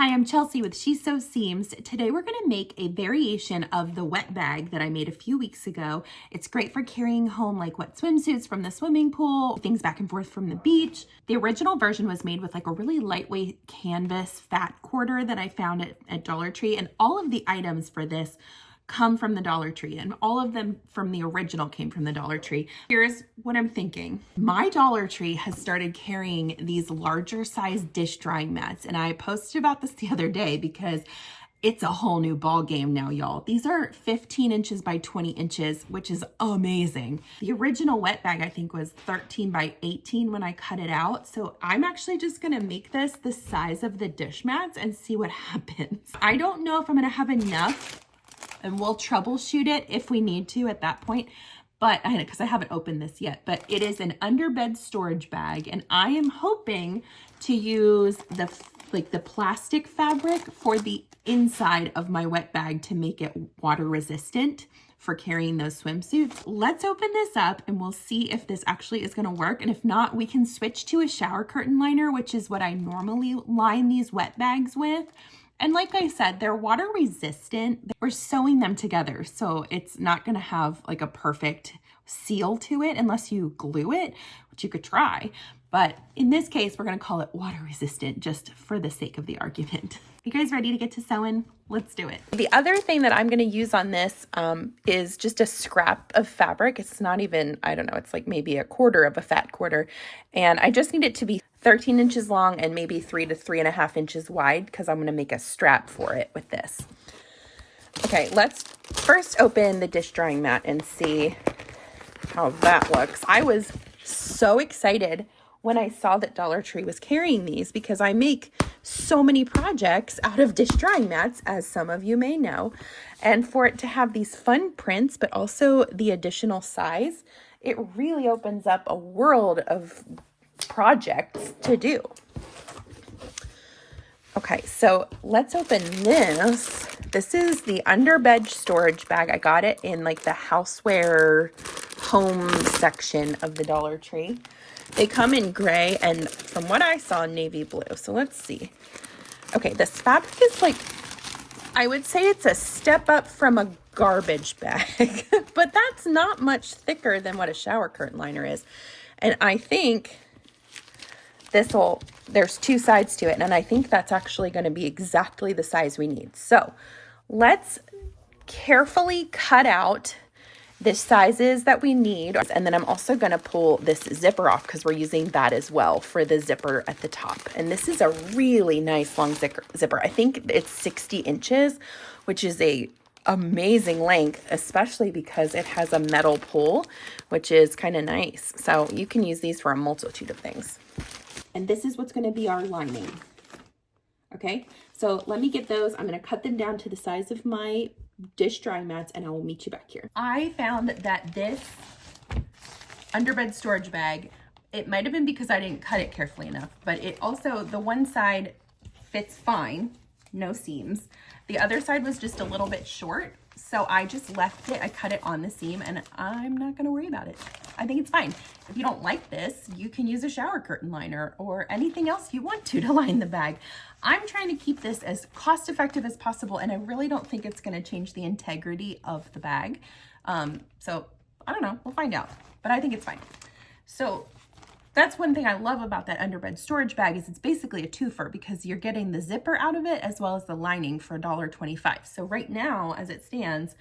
Hi, I'm Chelsea with She Sews Seams. Today we're going to make a variation of the wet bag that I made a few weeks ago. It's great for carrying home like wet swimsuits from the swimming pool, things back and forth from the beach. The original version was made with like a really lightweight canvas fat quarter that I found at Dollar Tree, and all of the items for this come from the Dollar Tree, and all of them from the original came from the Dollar Tree. Here's what I'm thinking. My Dollar Tree has started carrying these larger size dish drying mats, and I posted about this the other day because it's a whole new ball game now, y'all. These are 15 inches by 20 inches, which is amazing. The original wet bag, I think, was 13 by 18 when I cut it out. So I'm actually just gonna make this the size of the dish mats and see what happens. I don't know if I'm gonna have enough, and we'll troubleshoot it if we need to at that point. But because I haven't opened this yet, but it is an underbed storage bag, and I am hoping to use the plastic fabric for the inside of my wet bag to make it water resistant for carrying those swimsuits. Let's open this up and we'll see if this actually is gonna work. And if not, we can switch to a shower curtain liner, which is what I normally line these wet bags with. And like I said, they're water resistant. We're sewing them together, so it's not gonna have like a perfect seal to it unless you glue it, which you could try. But in this case, we're gonna call it water resistant just for the sake of the argument. You guys ready to get to sewing? Let's do it. The other thing that I'm gonna use on this is just a scrap of fabric. It's not even, I don't know, it's like maybe a quarter of a fat quarter. And I just need it to be 13 inches long and maybe 3 to 3.5 inches wide, because I'm gonna make a strap for it with this. Okay, let's first open the dish drying mat and see how that looks. I was so excited when I saw that Dollar Tree was carrying these, because I make so many projects out of dish drying mats, as some of you may know. And for it to have these fun prints, but also the additional size, it really opens up a world of projects to do. Okay, so let's open this. This is the Underbed Storage Bag. I got it in like the houseware home section of the Dollar Tree. They come in gray and, from what I saw, navy blue. So let's see. Okay, this fabric is like, I would say it's a step up from a garbage bag, but that's not much thicker than what a shower curtain liner is. And I think there's two sides to it, and I think that's actually going to be exactly the size we need. So let's carefully cut out the sizes that we need, and then I'm also going to pull this zipper off because we're using that as well for the zipper at the top. And this is a really nice long zipper. I think it's 60 inches, which is a amazing length, especially because it has a metal pull, which is kind of nice. So you can use these for a multitude of things. And this is what's going to be our lining. Okay, so let me get those. I'm going to cut them down to the size of my dish drying mats, and I will meet you back here. I found that this underbed storage bag, it might have been because I didn't cut it carefully enough, but it also, the one side fits fine, no seams. The other side was just a little bit short, so I just left it. I cut it on the seam, and I'm not going to worry about it. I think it's fine. If you don't like this, you can use a shower curtain liner or anything else you want to line the bag. I'm trying to keep this as cost effective as possible, and I really don't think it's going to change the integrity of the bag. So I don't know, we'll find out, but I think it's fine. So that's one thing I love about that underbed storage bag, is it's basically a twofer, because you're getting the zipper out of it as well as the lining for $1.25. So right now, as it stands,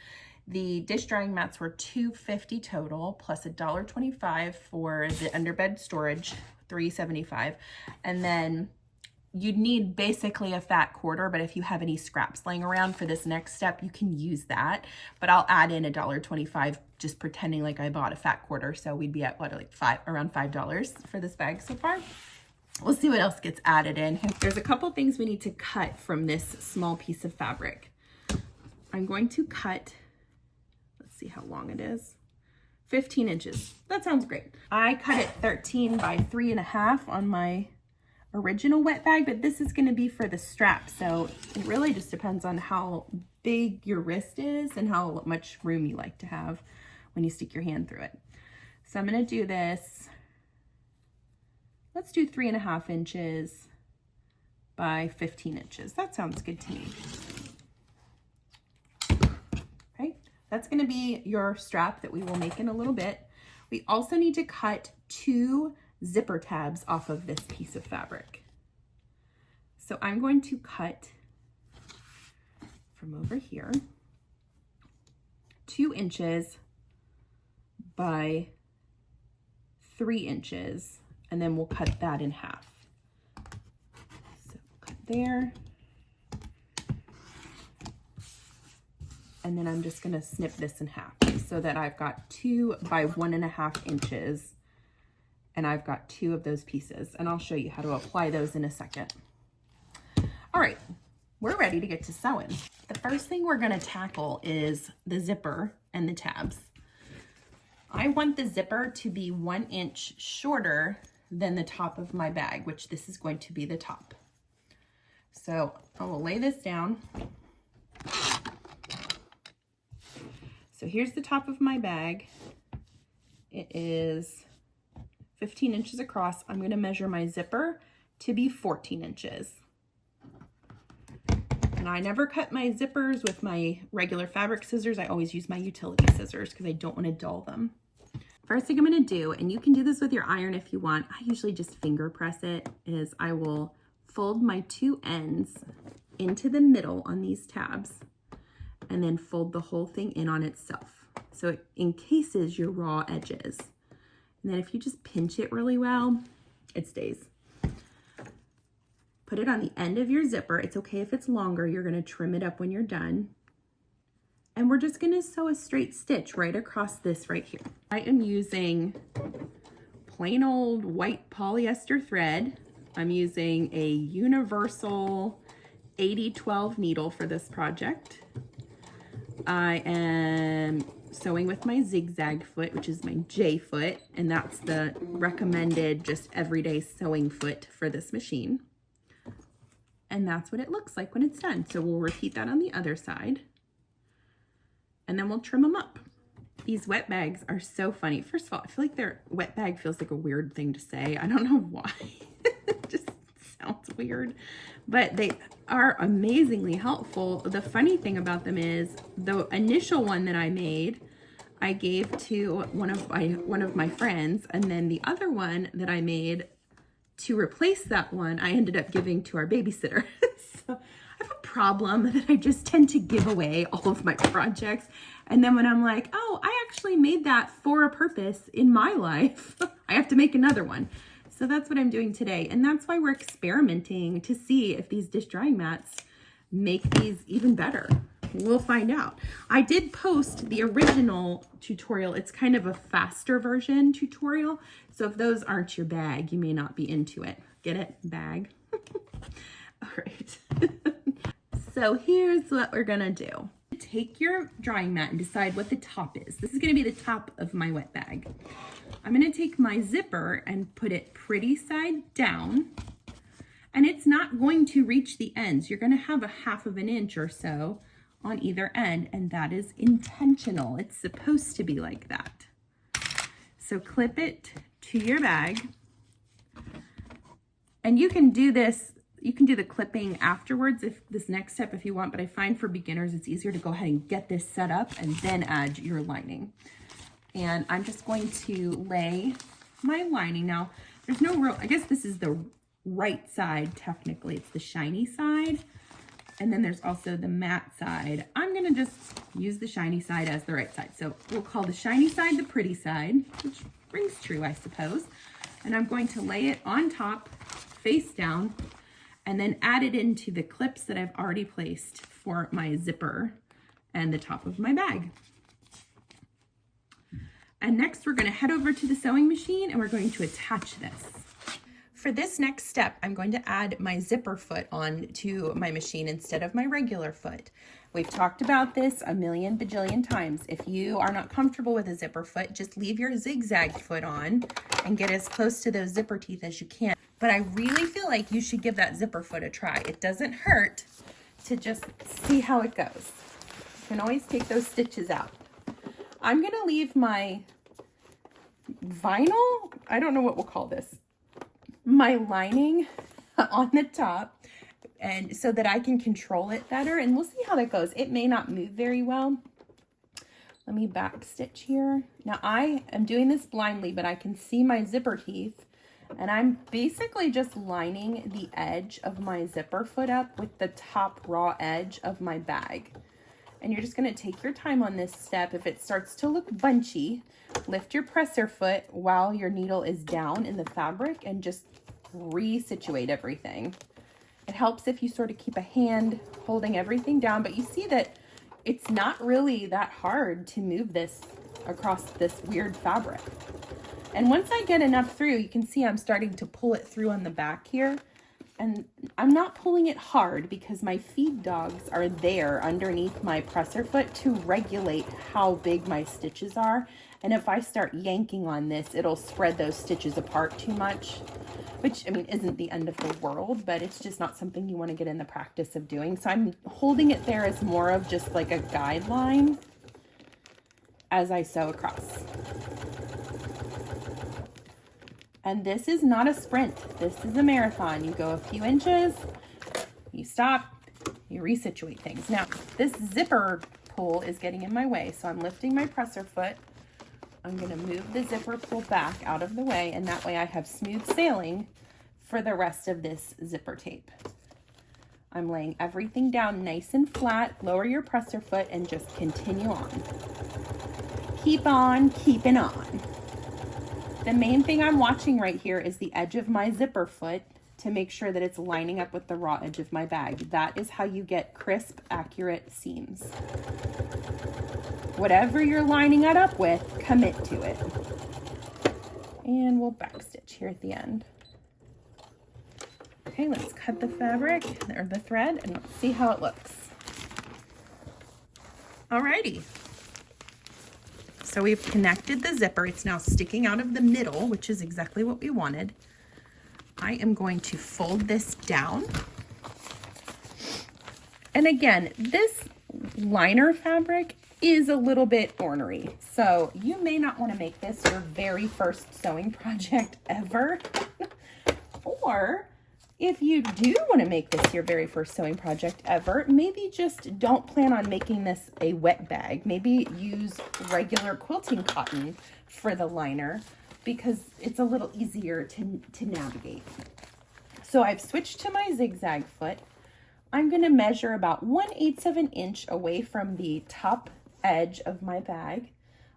the dish drying mats were $2.50 total, plus $1.25 for the underbed storage, $3.75. And then you'd need basically a fat quarter, but if you have any scraps laying around for this next step, you can use that. But I'll add in $1.25, just pretending like I bought a fat quarter. So we'd be at what, like around $5 for this bag so far. We'll see what else gets added in. There's a couple things we need to cut from this small piece of fabric. I'm going to cut, let's see how long it is, 15 inches. That sounds great. I cut it 13 by 3.5 on my original wet bag, but this is going to be for the strap, so it really just depends on how big your wrist is and how much room you like to have when you stick your hand through it. So I'm going to do this, let's do 3.5 inches by 15 inches. That sounds good to me. Okay, that's gonna be your strap that we will make in a little bit. We also need to cut 2 zipper tabs off of this piece of fabric. So I'm going to cut from over here 2 inches by 3 inches, and then we'll cut that in half. So cut there. And then I'm just gonna snip this in half so that I've got 2 by 1.5 inches, and I've got 2 of those pieces, and I'll show you how to apply those in a second. All right, we're ready to get to sewing. The first thing we're gonna tackle is the zipper and the tabs. I want the zipper to be 1 inch shorter than the top of my bag, which this is going to be the top. So I will lay this down. So here's the top of my bag. It is 15 inches across. I'm going to measure my zipper to be 14 inches. And I never cut my zippers with my regular fabric scissors. I always use my utility scissors because I don't want to dull them. First thing I'm going to do, and you can do this with your iron if you want, I usually just finger press it, is I will fold my 2 ends into the middle on these tabs and then fold the whole thing in on itself. So it encases your raw edges. And then if you just pinch it really well, it stays. Put it on the end of your zipper. It's okay if it's longer. You're going to trim it up when you're done. And we're just going to sew a straight stitch right across this right here. I am using plain old white polyester thread. I'm using a universal 80-12 needle for this project. I am sewing with my zigzag foot, which is my J foot, and that's the recommended just everyday sewing foot for this machine. And that's what it looks like when it's done. So we'll repeat that on the other side, and then we'll trim them up. These wet bags are so funny. First of all, I feel like their wet bag feels like a weird thing to say. I don't know why. It just sounds weird, but they are amazingly helpful. The funny thing about them is the initial one that I made, I gave to one of my friends, and then the other one that I made to replace that one, I ended up giving to our babysitter. So I have a problem that I just tend to give away all of my projects. And then when I'm like, oh, I actually made that for a purpose in my life, I have to make another one. So that's what I'm doing today. And that's why we're experimenting to see if these dish drying mats make these even better. We'll find out. I did post the original tutorial. It's kind of a faster version tutorial. So if those aren't your bag, you may not be into it. Get it? Bag. All right. So here's what we're gonna do. Take your drying mat and decide what the top is. This is gonna be the top of my wet bag. I'm gonna take my zipper and put it pretty side down, and it's not going to reach the ends. You're gonna have a 1/2 inch or so on either end, and that is intentional. It's supposed to be like that. So clip it to your bag, and you can do this, you can do the clipping afterwards if this next step if you want, but I find for beginners it's easier to go ahead and get this set up and then add your lining. And I'm just going to lay my lining. Now, there's no real, I guess this is the right side technically, it's the shiny side. And then there's also the matte side. I'm gonna just use the shiny side as the right side. So we'll call the shiny side the pretty side, which rings true, I suppose. And I'm going to lay it on top, face down, and then add it into the clips that I've already placed for my zipper and the top of my bag. And next we're gonna head over to the sewing machine and we're going to attach this. For this next step, I'm going to add my zipper foot on to my machine instead of my regular foot. We've talked about this a million bajillion times. If you are not comfortable with a zipper foot, just leave your zigzag foot on and get as close to those zipper teeth as you can. But I really feel like you should give that zipper foot a try. It doesn't hurt to just see how it goes. You can always take those stitches out. I'm gonna leave my vinyl, I don't know what we'll call this, my lining on the top, and so that I can control it better. And we'll see how that goes. It may not move very well. Let me back stitch here. Now I am doing this blindly, but I can see my zipper teeth, and I'm basically just lining the edge of my zipper foot up with the top raw edge of my bag. And you're just gonna take your time on this step. If it starts to look bunchy, lift your presser foot while your needle is down in the fabric and just resituate everything. It helps if you sort of keep a hand holding everything down, but you see that it's not really that hard to move this across this weird fabric. And once I get enough through, you can see I'm starting to pull it through on the back here. And I'm not pulling it hard because my feed dogs are there underneath my presser foot to regulate how big my stitches are. And if I start yanking on this, it'll spread those stitches apart too much, which, I mean, isn't the end of the world, but it's just not something you want to get in the practice of doing. So I'm holding it there as more of just like a guideline as I sew across. And this is not a sprint. This is a marathon. You go a few inches, you stop, you resituate things. Now, this zipper pull is getting in my way, so I'm lifting my presser foot. I'm gonna move the zipper pull back out of the way, and that way I have smooth sailing for the rest of this zipper tape. I'm laying everything down nice and flat. Lower your presser foot and just continue on. Keep on keeping on. The main thing I'm watching right here is the edge of my zipper foot to make sure that it's lining up with the raw edge of my bag. That is how you get crisp, accurate seams. Whatever you're lining it up with, commit to it. And we'll backstitch here at the end. Okay, let's cut the fabric or the thread and let's see how it looks. Alrighty. So we've connected the zipper. It's now sticking out of the middle, which is exactly what we wanted. I am going to fold this down. And again, this liner fabric is a little bit ornery. So you may not want to make this your very first sewing project ever. Or if you do want to make this your very first sewing project ever, maybe just don't plan on making this a wet bag. Maybe use regular quilting cotton for the liner because it's a little easier to navigate. So I've switched to my zigzag foot. I'm going to measure about 1/8 of an inch away from the top edge of my bag.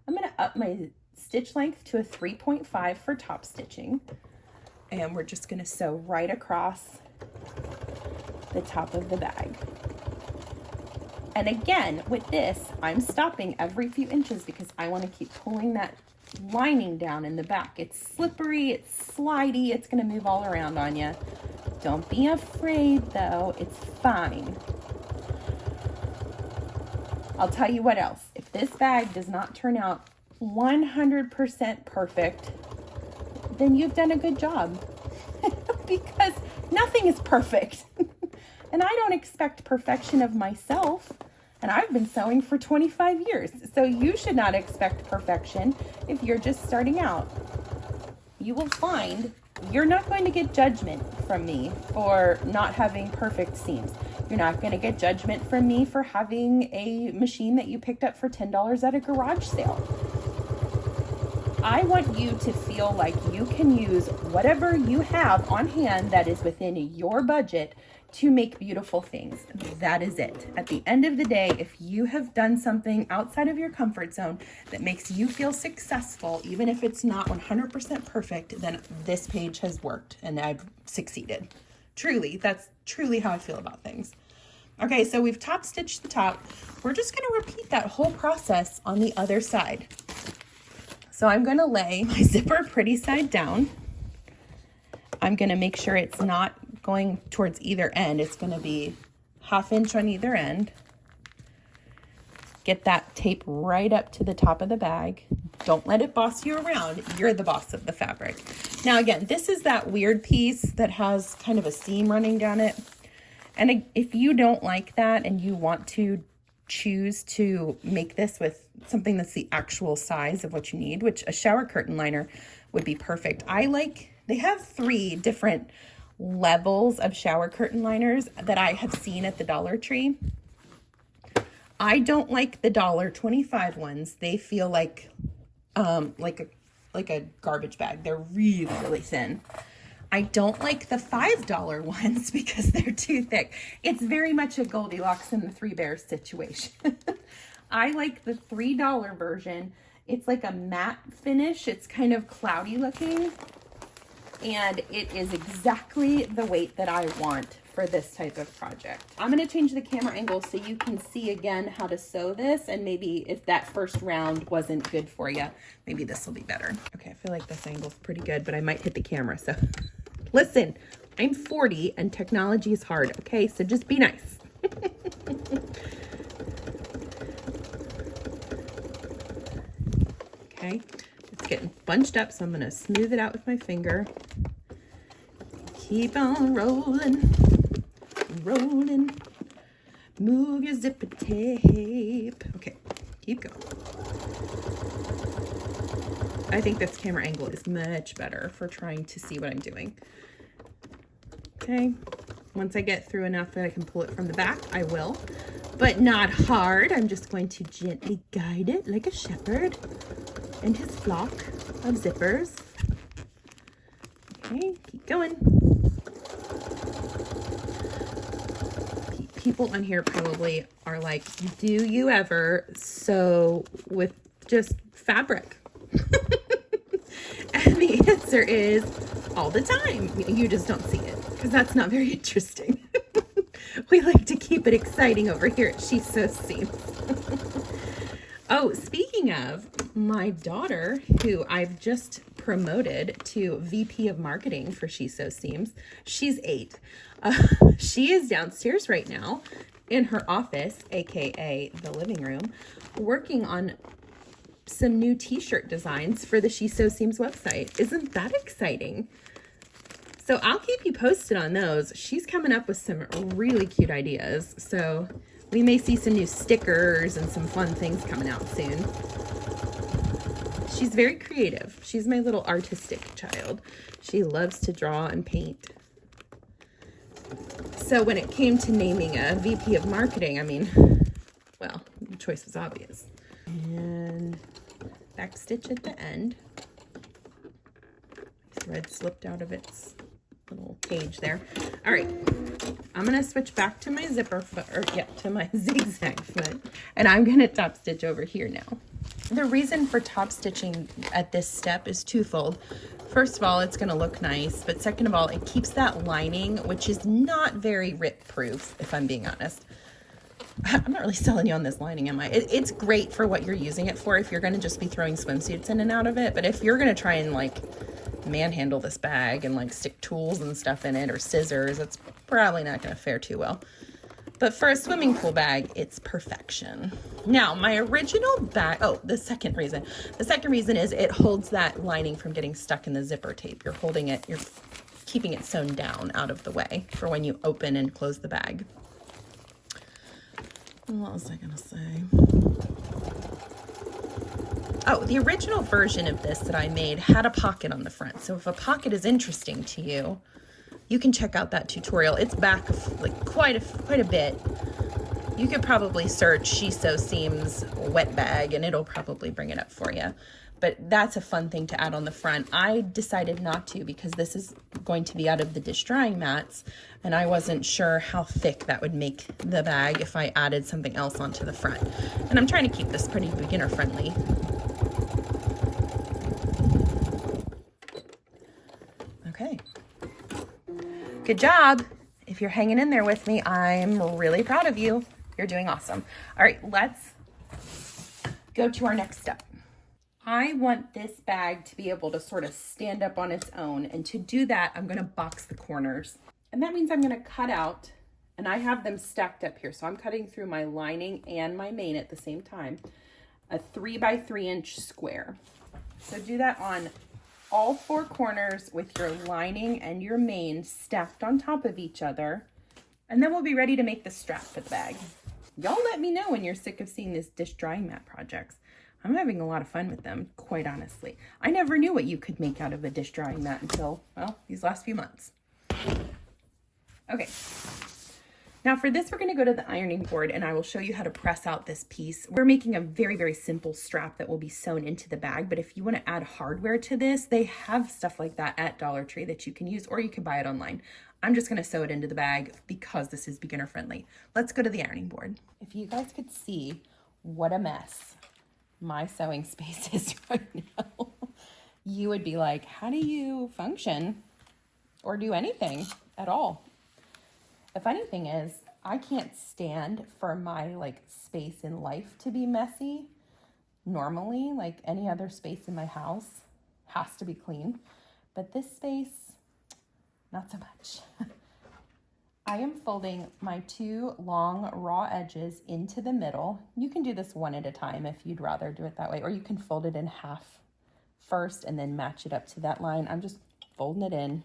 I'm going to up my stitch length to a 3.5 for top stitching. And we're just going to sew right across the top of the bag. And again, with this, I'm stopping every few inches because I want to keep pulling that lining down in the back. It's slippery, it's slidey, it's going to move all around on you. Don't be afraid though, it's fine. I'll tell you what else. If this bag does not turn out 100% perfect, then you've done a good job. Because nothing is perfect. And I don't expect perfection of myself. And I've been sewing for 25 years. So you should not expect perfection if you're just starting out. You will find you're not going to get judgment from me for not having perfect seams. You're not going to get judgment from me for having a machine that you picked up for $10 at a garage sale. I want you to feel like you can use whatever you have on hand that is within your budget to make beautiful things. That is it. At the end of the day, if you have done something outside of your comfort zone that makes you feel successful, even if it's not 100% perfect, then this page has worked and I've succeeded. Truly, that's truly how I feel about things. Okay, so we've top stitched the top. We're just going to repeat that whole process on the other side. So I'm going to lay my zipper pretty side down. I'm going to make sure it's not going towards either end. It's going to be 1/2 inch on either end. Get that tape right up to the top of the bag. Don't let it boss you around. You're the boss of the fabric. Now again, this is that weird piece that has kind of a seam running down it. And if you don't like that and you want to choose to make this with something that's the actual size of what you need, which a shower curtain liner would be perfect. They have 3 different levels of shower curtain liners that I have seen at the Dollar Tree. I don't like the $1.25 ones. They feel like a garbage bag. They're really, really thin. I don't like the $5 ones because they're too thick. It's very much a Goldilocks and the Three Bears situation. I like the $3 version. It's like a matte finish. It's kind of cloudy looking. And it is exactly the weight that I want for this type of project. I'm gonna change the camera angle so you can see again how to sew this, and maybe if that first round wasn't good for you, maybe this will be better. Okay, I feel like this angle's pretty good, but I might hit the camera, so listen, I'm 40 and technology is hard, okay? So just be nice. Okay, it's getting bunched up, so I'm gonna smooth it out with my finger. Keep on rolling, rolling. Move your zipper tape. Okay, keep going. I think this camera angle is much better for trying to see what I'm doing. Okay, once I get through enough that I can pull it from the back, I will, but not hard. I'm just going to gently guide it like a shepherd and his flock of zippers. Okay, keep going. People on here probably are like, do you ever sew with just fabric? And the answer is all the time. You just don't see it because that's not very interesting. We like to keep it exciting over here at She Sews Seams. Oh, speaking of, my daughter, who I've just promoted to VP of Marketing for She Sews Seams, she's 8. She is downstairs right now in her office, aka the living room, working on some new t-shirt designs for the She Sews Seams website. Isn't that exciting? So I'll keep you posted on those. She's coming up with some really cute ideas. So we may see some new stickers and some fun things coming out soon. She's very creative. She's my little artistic child. She loves to draw and paint. So when it came to naming a VP of Marketing, I mean, well, the choice was obvious. And back stitch at the end. Thread slipped out of its little cage there. All right, I'm gonna switch back to my zipper foot, or yeah, to my zigzag foot, and I'm gonna top stitch over here now. The reason for top stitching at this step is twofold. First of all, it's gonna look nice, but second of all, it keeps that lining, which is not very rip proof, if I'm being honest. I'm not really selling you on this lining, am I? It's great for what you're using it for if you're gonna just be throwing swimsuits in and out of it, but if you're gonna try and like manhandle this bag and like stick tools and stuff in it or scissors, it's probably not gonna fare too well. But for a swimming pool bag, it's perfection. Now, my original bag, oh, the second reason is it holds that lining from getting stuck in the zipper tape. You're holding it, you're keeping it sewn down out of the way for when you open and close the bag. What was I gonna say? Oh, the original version of this that I made had a pocket on the front. So if a pocket is interesting to you, you can check out that tutorial. It's back like quite a bit. You could probably search She Sews Seams wet bag and it'll probably bring it up for you. But that's a fun thing to add on the front. I decided not to because this is going to be out of the dish drying mats and I wasn't sure how thick that would make the bag if I added something else onto the front. And I'm trying to keep this pretty beginner friendly. Okay. Good job. If you're hanging in there with me, I'm really proud of you. You're doing awesome. All right, let's go to our next step. I want this bag to be able to sort of stand up on its own. And to do that, I'm gonna box the corners. And that means I'm gonna cut out, and I have them stacked up here. So I'm cutting through my lining and my main at the same time, a 3 by 3 inch square. So do that on all 4 corners with your lining and your main stacked on top of each other. And then we'll be ready to make the strap for the bag. Y'all let me know when you're sick of seeing these dish drying mat projects. I'm having a lot of fun with them, quite honestly. I never knew what you could make out of a dish drying mat until, well, these last few months. Okay. Now for this, we're gonna go to the ironing board and I will show you how to press out this piece. We're making a very, very simple strap that will be sewn into the bag, but if you wanna add hardware to this, they have stuff like that at Dollar Tree that you can use, or you can buy it online. I'm just gonna sew it into the bag because this is beginner friendly. Let's go to the ironing board. If you guys could see what a mess my sewing space is right now, you would be like, how do you function or do anything at all? The funny thing is, I can't stand for my space in life to be messy. Normally, like any other space in my house has to be clean, but this space, not so much. I am folding my 2 long raw edges into the middle. You can do this one at a time if you'd rather do it that way, or you can fold it in half first and then match it up to that line. I'm just folding it in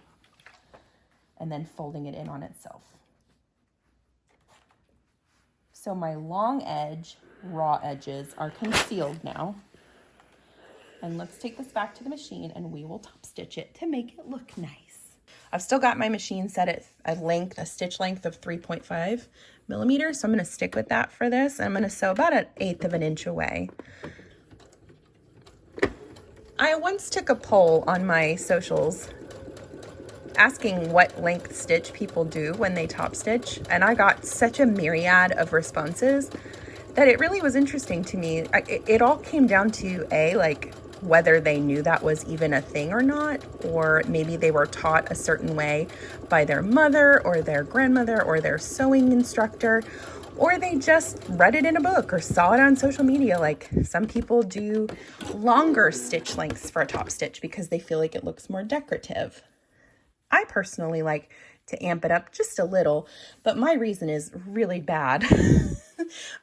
and then folding it in on itself. So my long edge, raw edges are concealed now. And let's take this back to the machine and we will top stitch it to make it look nice. I've still got my machine set at a stitch length of 3.5 millimeters. So I'm gonna stick with that for this. I'm gonna sew about 1/8 of an inch away. I once took a poll on my socials asking what length stitch people do when they top stitch, and I got such a myriad of responses that it really was interesting to me. It all came down to whether they knew that was even a thing or not, or maybe they were taught a certain way by their mother or their grandmother or their sewing instructor, or they just read it in a book or saw it on social media. Like some people do longer stitch lengths for a top stitch because they feel like it looks more decorative. I personally like to amp it up just a little, but my reason is really bad.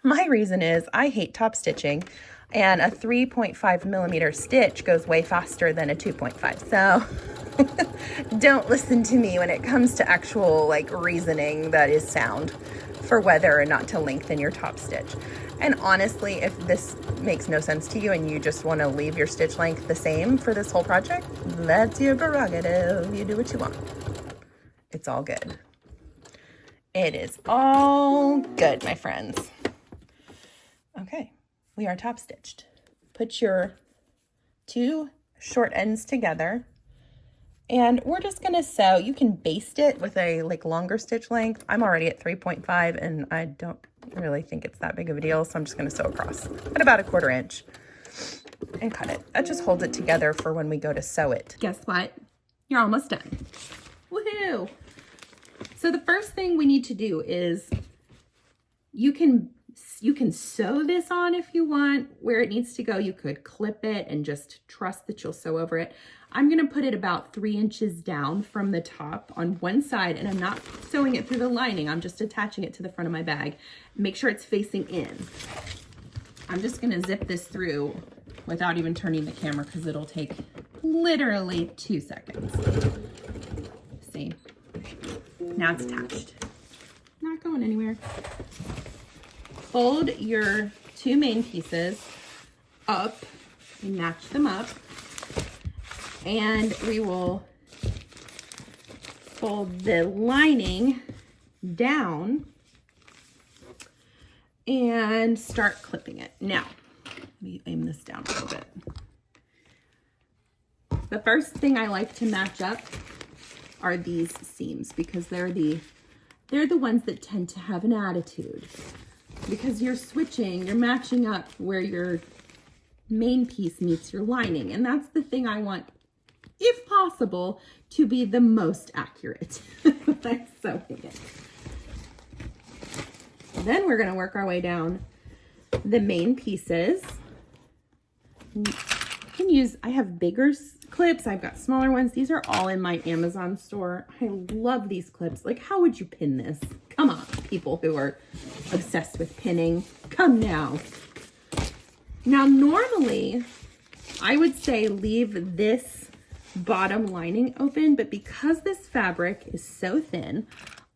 My reason is I hate top stitching, and a 3.5 millimeter stitch goes way faster than a 2.5. So don't listen to me when it comes to actual reasoning that is sound for whether or not to lengthen your top stitch. And honestly, if this makes no sense to you and you just want to leave your stitch length the same for this whole project, that's your prerogative. You do what you want. It's all good. It is all good, my friends. Okay, we are top stitched. Put your 2 short ends together. And we're just gonna sew. You can baste it with a longer stitch length. I'm already at 3.5 and I don't really think it's that big of a deal. So I'm just gonna sew across at about 1/4 inch and cut it. That just holds it together for when we go to sew it. Guess what? You're almost done. Woohoo! So the first thing we need to do is you can sew this on if you want where it needs to go. You could clip it and just trust that you'll sew over it. I'm gonna put it about 3 inches down from the top on one side, and I'm not sewing it through the lining. I'm just attaching it to the front of my bag. Make sure it's facing in. I'm just gonna zip this through without even turning the camera because it'll take literally 2 seconds. See? Now it's attached. Not going anywhere. Fold your 2 main pieces up and match them up. And we will fold the lining down and start clipping it. Now, let me aim this down a little bit. The first thing I like to match up are these seams because they're the ones that tend to have an attitude. Because you're matching up where your main piece meets your lining. And that's the thing I want, if possible, to be the most accurate when I'm sewing it. Then we're gonna work our way down the main pieces. You can use, I have bigger clips, I've got smaller ones. These are all in my Amazon store. I love these clips. How would you pin this? Come on, people who are obsessed with pinning. Come now. Now, normally, I would say leave this bottom lining open, but because this fabric is so thin,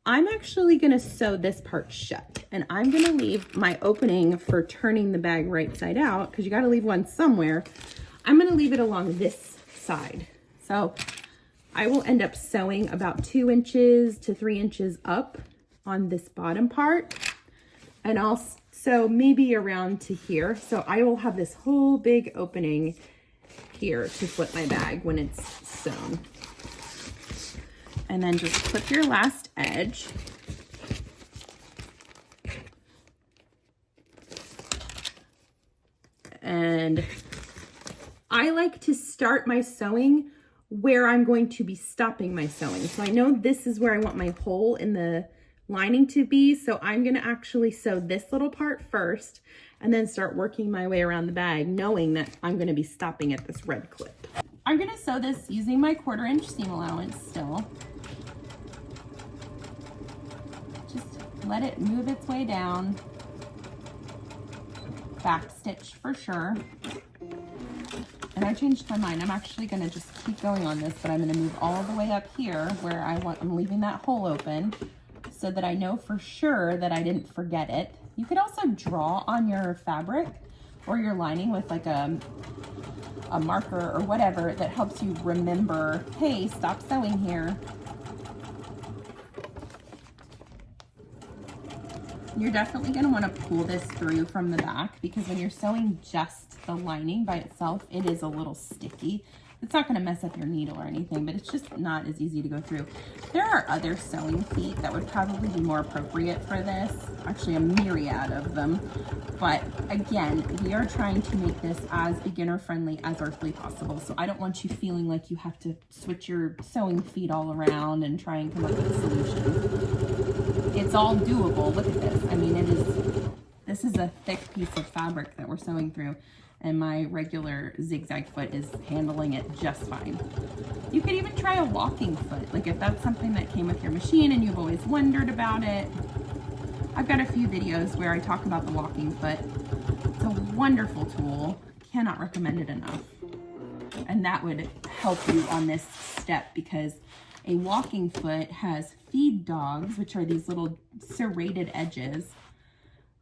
I'm actually gonna sew this part shut, and I'm gonna leave my opening for turning the bag right side out, because you gotta leave one somewhere. I'm gonna leave it along this side. So I will end up sewing about 2 inches to 3 inches up on this bottom part, and I'll sew maybe around to here. So I will have this whole big opening here to flip my bag when it's sewn. And then just clip your last edge. And I like to start my sewing where I'm going to be stopping my sewing. So I know this is where I want my hole in the lining to be. So I'm gonna actually sew this little part first and then start working my way around the bag, knowing that I'm gonna be stopping at this red clip. I'm gonna sew this using my 1/4 inch seam allowance still. Just let it move its way down. Back stitch for sure. And I changed my mind. I'm actually gonna just keep going on this, but I'm gonna move all the way up here where I'm leaving that hole open so that I know for sure that I didn't forget it. You could also draw on your fabric or your lining with like a marker or whatever that helps you remember, hey, stop sewing here. You're definitely going to want to pull this through from the back, because when you're sewing just the lining by itself, it is a little sticky. It's not going to mess up your needle or anything, but it's just not as easy to go through. There are other sewing feet that would probably be more appropriate for this, actually a myriad of them. But again, we are trying to make this as beginner friendly as earthly possible. So I don't want you feeling like you have to switch your sewing feet all around and try and come up with a solution. It's all doable. Look at this. I mean, this is a thick piece of fabric that we're sewing through, and my regular zigzag foot is handling it just fine. You could even try a walking foot, like if that's something that came with your machine and you've always wondered about it. I've got a few videos where I talk about the walking foot. It's a wonderful tool. Cannot recommend it enough. And that would help you on this step, because a walking foot has feed dogs, which are these little serrated edges.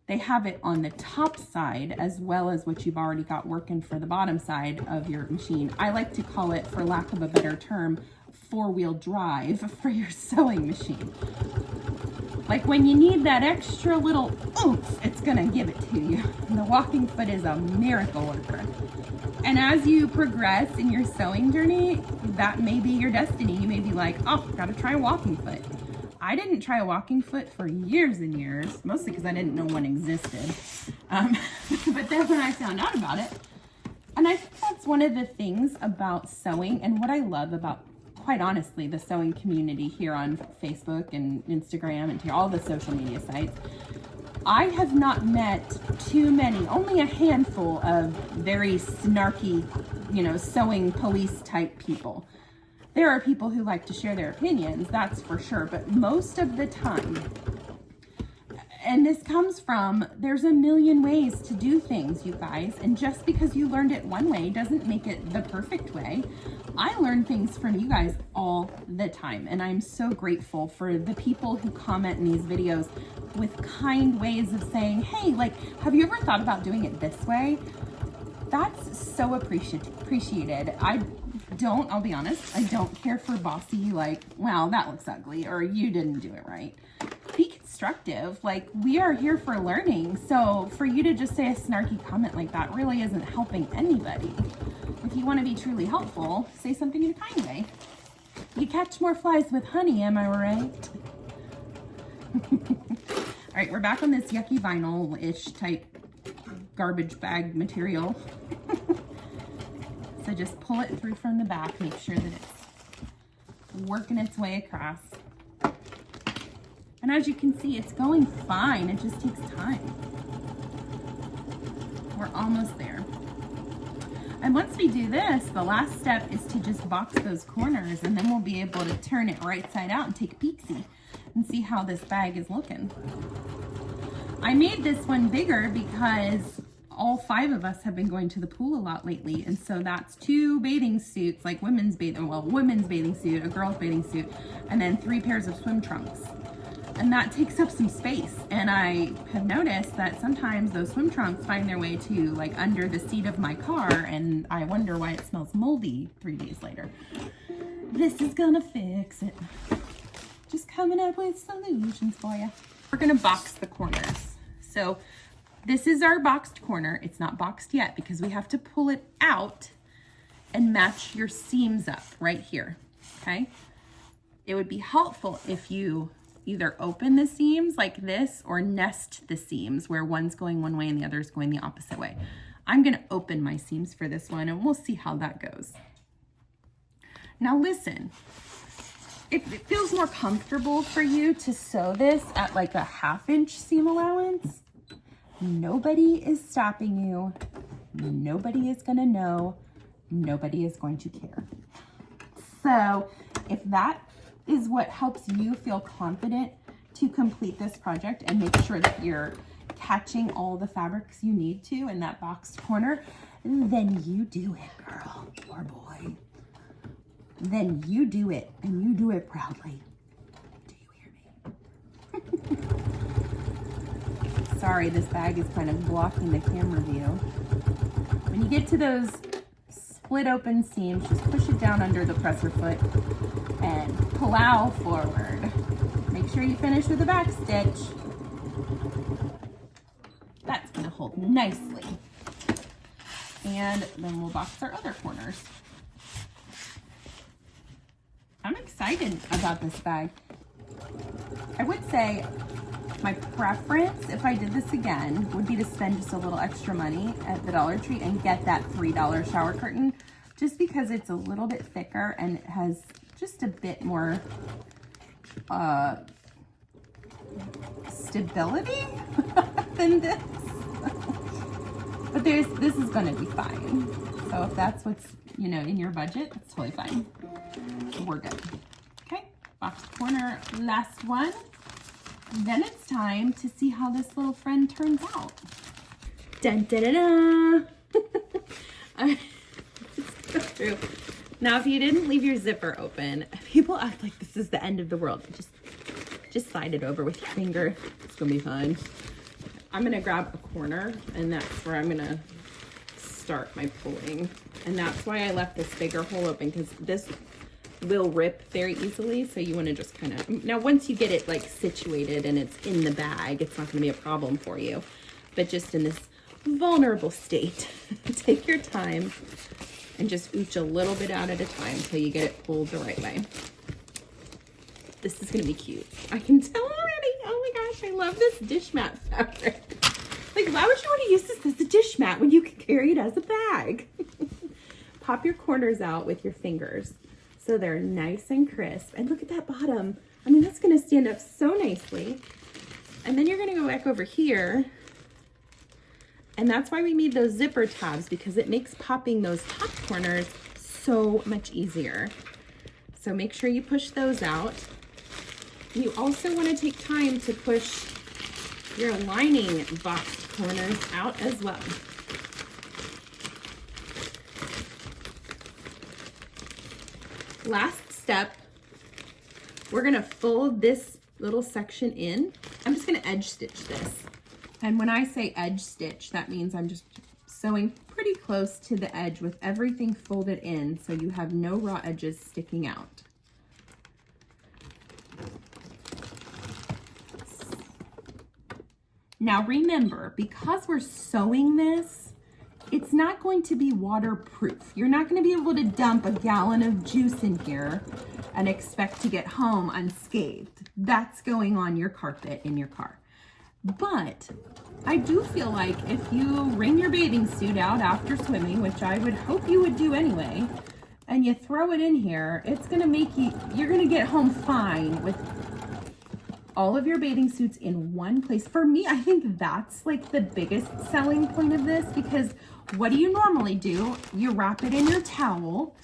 They have it on the top side as well as what you've already got working for the bottom side of your machine. I like to call it, for lack of a better term, 4-wheel drive for your sewing machine. Like when you need that extra little oomph, it's gonna give it to you. And the walking foot is a miracle worker. And as you progress in your sewing journey, that may be your destiny. You may be like, oh, gotta try a walking foot. I didn't try a walking foot for years and years, mostly because I didn't know one existed. But then when I found out about it, and I think that's one of the things about sewing, and what I love about, quite honestly, the sewing community here on Facebook and Instagram and all the social media sites. I have not met too many, only a handful of very snarky, sewing police type people. There are people who like to share their opinions, that's for sure, but most of the time, and this comes from, there's a million ways to do things, you guys, and just because you learned it one way doesn't make it the perfect way. I learn things from you guys all the time, and I'm so grateful for the people who comment in these videos with kind ways of saying, hey, like, have you ever thought about doing it this way? That's so appreciated. I'll be honest, I don't care for bossy, like, well, that looks ugly, or you didn't do it right. Be constructive. Like, we are here for learning. So for you to just say a snarky comment like that really isn't helping anybody. If you want to be truly helpful, say something in a kind way. You catch more flies with honey, am I right? All right, we're back on this yucky vinyl-ish type garbage bag material. So just pull it through from the back, make sure that it's working its way across. And as you can see, it's going fine. It just takes time. We're almost there. And once we do this, the last step is to just box those corners, and then we'll be able to turn it right side out and take a peek-see and see how this bag is looking. I made this one bigger because all 5 of us have been going to the pool a lot lately, and so that's 2 bathing suits, like women's bathing suit, a girl's bathing suit, and then 3 pairs of swim trunks. And that takes up some space, and I have noticed that sometimes those swim trunks find their way to like under the seat of my car, and I wonder why it smells moldy 3 days later. This is gonna fix it. Just coming up with solutions for you. We're gonna box the corners. So this is our boxed corner. It's not boxed yet because we have to pull it out and match your seams up right here, okay? It would be helpful if you either open the seams like this or nest the seams where one's going one way and the other's going the opposite way. I'm gonna open my seams for this one and we'll see how that goes. Now listen, if it feels more comfortable for you to sew this at like a 1/2 inch seam allowance, nobody is stopping you. Nobody is gonna know. Nobody is going to care. So if that is what helps you feel confident to complete this project and make sure that you're catching all the fabrics you need to in that boxed corner, then you do it, girl or boy. Then you do it, and you do it proudly. Do you hear me? Sorry, this bag is kind of blocking the camera view. When you get to those split open seams, just push it down under the presser foot and plow forward. Make sure you finish with a back stitch. That's gonna hold nicely. And then we'll box our other corners. I'm excited about this bag. I would say my preference, if I did this again, would be to spend just a little extra money at the Dollar Tree and get that $3 shower curtain, just because it's a little bit thicker and it has just a bit more stability than this. But this is gonna be fine. So if that's what's, you know, in your budget, it's totally fine. We're good. Okay, boxed corner, last one. Then it's time to see how this little friend turns out. Dun, da, da, da. Let's go through. Now, if you didn't leave your zipper open, people act like this is the end of the world. Just slide it over with your finger. It's gonna be fine. I'm gonna grab a corner, and that's where I'm gonna start my pulling. And that's why I left this bigger hole open, because this will rip very easily. So you want to just kind of, now once you get it like situated and it's in the bag, it's not going to be a problem for you. But just in this vulnerable state, take your time and just ooch a little bit out at a time until you get it pulled the right way. This is going to be cute. I can tell already. Oh my gosh, I love this dish mat fabric. Like, why would you want to use this as a dish mat when you can carry it as a bag? Pop your corners out with your fingers so they're nice and crisp. And look at that bottom. I mean, that's going to stand up so nicely. And then you're going to go back over here. And that's why we made those zipper tabs, because it makes popping those top corners so much easier. So make sure you push those out. You also want to take time to push your lining boxed corners out as well. Last step, we're gonna fold this little section in. I'm just gonna edge stitch this. And when I say edge stitch, that means I'm just sewing pretty close to the edge with everything folded in so you have no raw edges sticking out. Now remember, because we're sewing this, it's not going to be waterproof. You're not going to be able to dump a gallon of juice in here and expect to get home unscathed. That's going on your carpet in your car. But I do feel like if you wring your bathing suit out after swimming, which I would hope you would do anyway, and you throw it in here, it's going to make you're going to get home fine with all of your bathing suits in one place. For me, I think that's like the biggest selling point of this, because what do you normally do? You wrap it in your towel,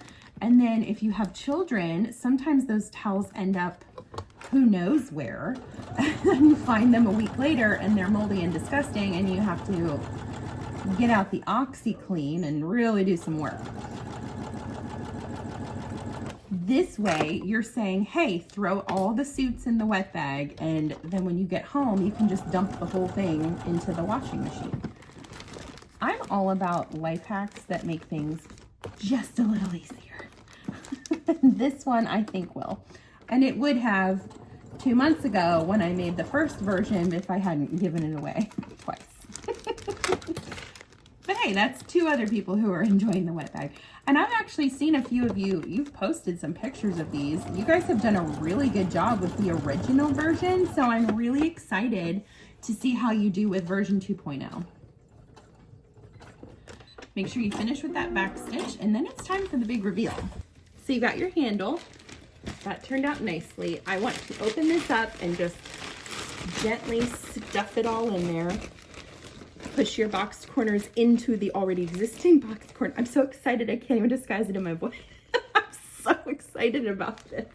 and then if you have children, sometimes those towels end up who knows where, and you find them a week later and they're moldy and disgusting, and you have to get out the OxyClean and really do some work. This way, you're saying, hey, throw all the suits in the wet bag, and then when you get home, you can just dump the whole thing into the washing machine. I'm all about life hacks that make things just a little easier. This one I think will. And it would have 2 months ago when I made the first version if I hadn't given it away twice. But hey, that's 2 other people who are enjoying the wet bag. And I've actually seen a few of you've posted some pictures of these. You guys have done a really good job with the original version, so I'm really excited to see how you do with version 2.0. Make sure you finish with that back stitch, and then it's time for the big reveal. So you got your handle. That turned out nicely. I want to open this up and just gently stuff it all in there. Push your boxed corners into the already existing boxed corner. I'm so excited, I can't even disguise it in my voice. I'm so excited about this.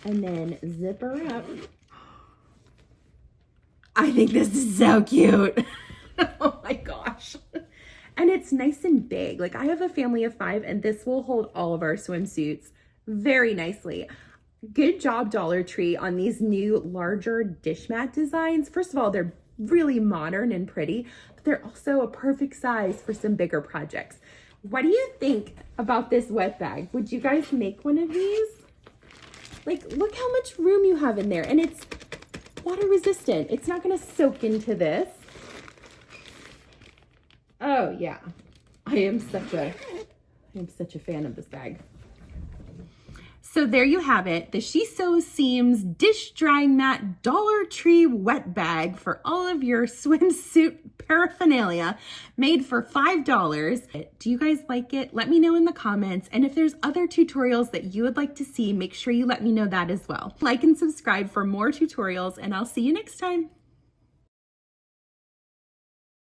And then zip her up. I think this is so cute. Oh my gosh. And it's nice and big. Like, I have a family of 5 and this will hold all of our swimsuits very nicely. Good job, Dollar Tree, on these new larger dish mat designs. First of all, they're really modern and pretty, but they're also a perfect size for some bigger projects. What do you think about this wet bag? Would you guys make one of these? Like, look how much room you have in there, and it's water resistant. It's not going to soak into this. Oh yeah, I am such a fan of this bag. So there you have it, the She Sews Seams Dish Drying Mat Dollar Tree Wet Bag for all of your swimsuit paraphernalia, made for $5. Do you guys like it? Let me know in the comments. And if there's other tutorials that you would like to see, make sure you let me know that as well. Like and subscribe for more tutorials, and I'll see you next time.